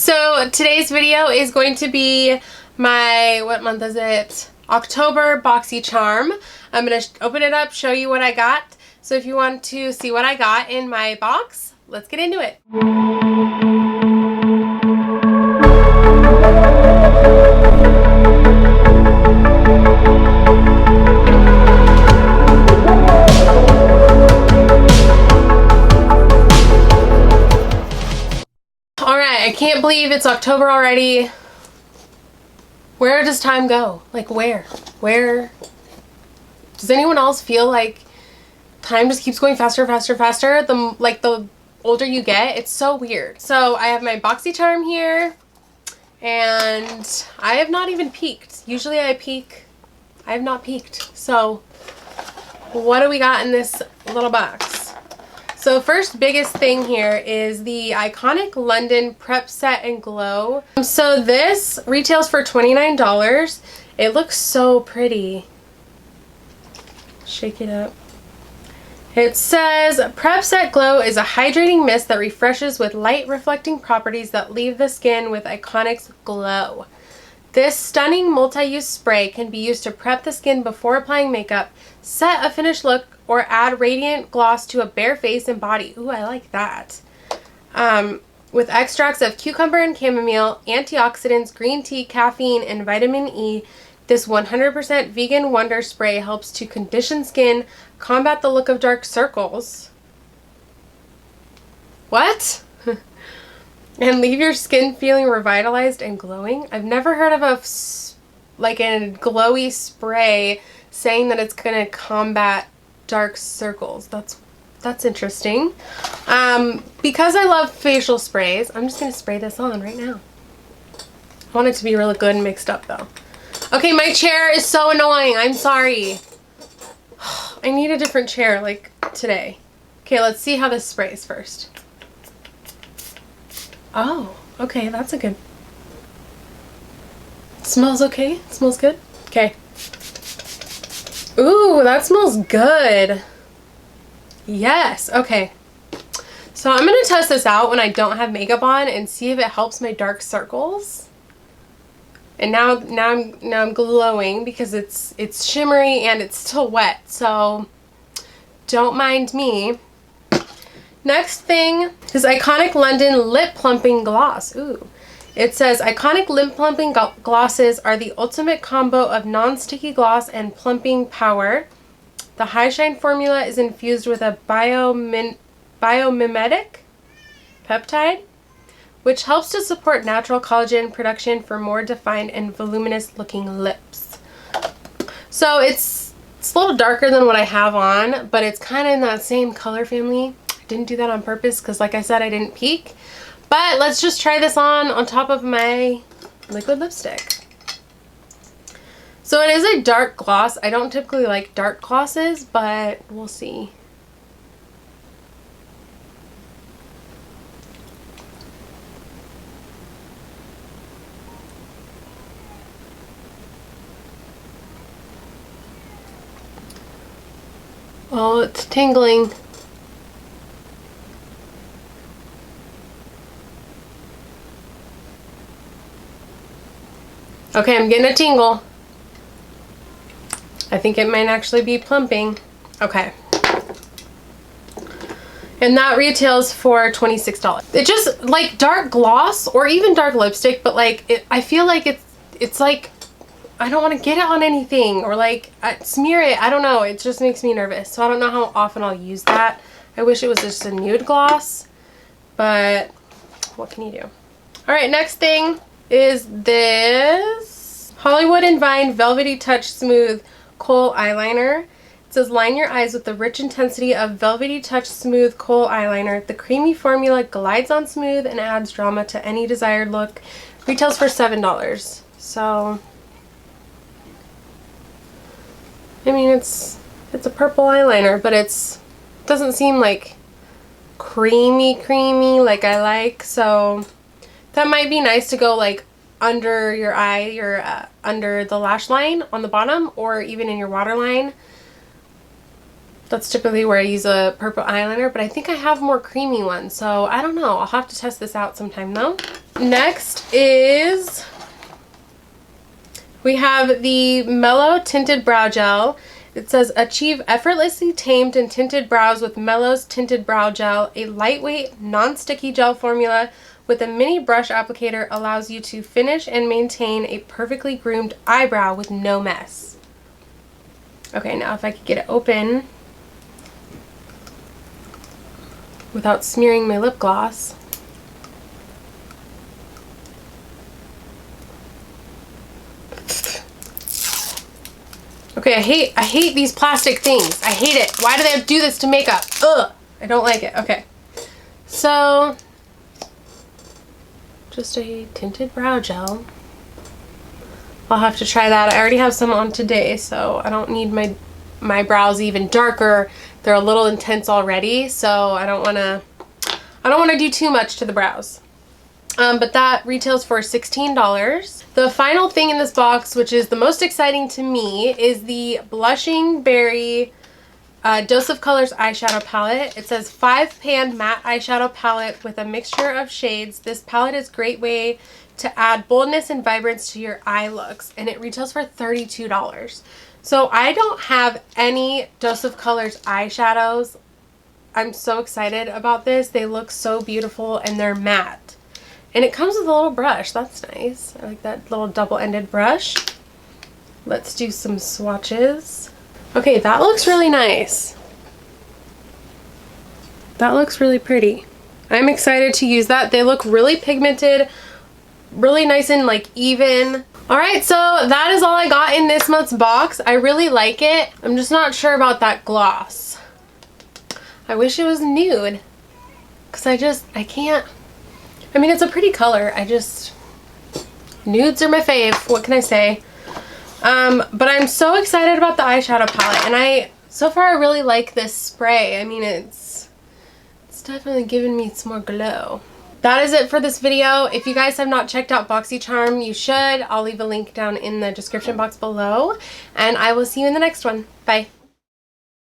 So today's video is going to be my, what month is it? October BOXYCHARM. I'm going to open it up, show you what I got. So if you want to see what I got in my box, let's get into it. I can't believe it's October already. Where does time go? Like where? Does anyone else feel like time just keeps going faster, faster, faster? The older you get, it's so weird. So I have my BOXYCHARM here, and I have not even peeked. Usually I peek. I have not peeked. So what do we got in this little box? So first biggest thing here is the Iconic London Prep Set and Glow. So this retails for $29. It looks so pretty. Shake it up. It says, Prep Set Glow is a hydrating mist that refreshes with light reflecting properties that leave the skin with Iconic's glow. This stunning multi-use spray can be used to prep the skin before applying makeup, set a finished look, or add radiant gloss to a bare face and body. Ooh, I like that. With extracts of cucumber and chamomile, antioxidants, green tea, caffeine, and vitamin E, this 100% vegan wonder spray helps to condition skin, combat the look of dark circles. What? And leave your skin feeling revitalized and glowing. I've never heard of a glowy spray saying that it's gonna combat dark circles. That's interesting. Because I love facial sprays, I'm just gonna spray this on right now. I want it to be really good and mixed up though. Okay, my chair is so annoying. I'm sorry. I need a different chair like today. Okay, let's see how this sprays first. Oh, okay, that's a good. It smells okay? It smells good? Okay. Ooh, that smells good. Yes, okay. So I'm gonna test this out when I don't have makeup on and see if it helps my dark circles. And now I'm glowing because it's shimmery and it's still wet, so don't mind me. Next thing is Iconic London Lip Plumping Gloss. Ooh. It says, Iconic lip plumping glosses are the ultimate combo of non-sticky gloss and plumping power. The High Shine formula is infused with a biomimetic peptide, which helps to support natural collagen production for more defined and voluminous looking lips. So it's a little darker than what I have on, but it's kind of in that same color family. I didn't do that on purpose because, like I said, I didn't peek. But let's just try this on top of my liquid lipstick. So it is a dark gloss. I don't typically like dark glosses, but we'll see. Oh, it's tingling. Okay, I'm getting a tingle. I think it might actually be plumping. Okay. And that retails for $26. It just, like, dark gloss or even dark lipstick, but like, I feel like it's like, I don't want to get it on anything or like smear it. I don't know. It just makes me nervous. So I don't know how often I'll use that. I wish it was just a nude gloss, but what can you do? All right, next thing is this Hollywood and Vine Velvety Touch Smooth Kohl Eyeliner. It says, line your eyes with the rich intensity of Velvety Touch Smooth Kohl Eyeliner. The creamy formula glides on smooth and adds drama to any desired look. Retails for $7. So, I mean, it's a purple eyeliner, but it doesn't seem like creamy like I like. So that might be nice to go like under your eye, under the lash line on the bottom, or even in your waterline. That's typically where I use a purple eyeliner, but I think I have more creamy ones, so I don't know. I'll have to test this out sometime though. Next is, we have the Mellow Tinted Brow Gel. It says, achieve effortlessly tamed and tinted brows with Mellow's Tinted Brow Gel. A lightweight, non-sticky gel formula with a mini brush applicator allows you to finish and maintain a perfectly groomed eyebrow with no mess. Okay, now if I could get it open without smearing my lip gloss. Okay, I hate these plastic things. I hate it. Why do they do this to makeup? Ugh, I don't like it. Okay, so just a tinted brow gel. I'll have to try that. I already have some on today, so I don't need my brows even darker. They're a little intense already, so I don't want to do too much to the brows. But that retails for $16. The final thing in this box, which is the most exciting to me, is the Blushing Berry Dose of Colors eyeshadow palette. It says 5-pan matte eyeshadow palette with a mixture of shades. This palette is a great way to add boldness and vibrance to your eye looks, and it retails for $32. So I don't have any Dose of Colors eyeshadows. I'm so excited about this. They look so beautiful and they're matte. And it comes with a little brush. That's nice. I like that little double-ended brush. Let's do some swatches. Okay, that looks really nice. That looks really pretty. I'm excited to use that. They look really pigmented, really nice and like even. Alright, so that is all I got in this month's box. I really like it. I'm just not sure about that gloss. I wish it was nude. Because I can't. I mean, it's a pretty color. Nudes are my fave. What can I say? But I'm so excited about the eyeshadow palette. And so far I really like this spray. I mean, it's definitely giving me some more glow. That is it for this video. If you guys have not checked out BOXYCHARM, you should. I'll leave a link down in the description box below. And I will see you in the next one. Bye.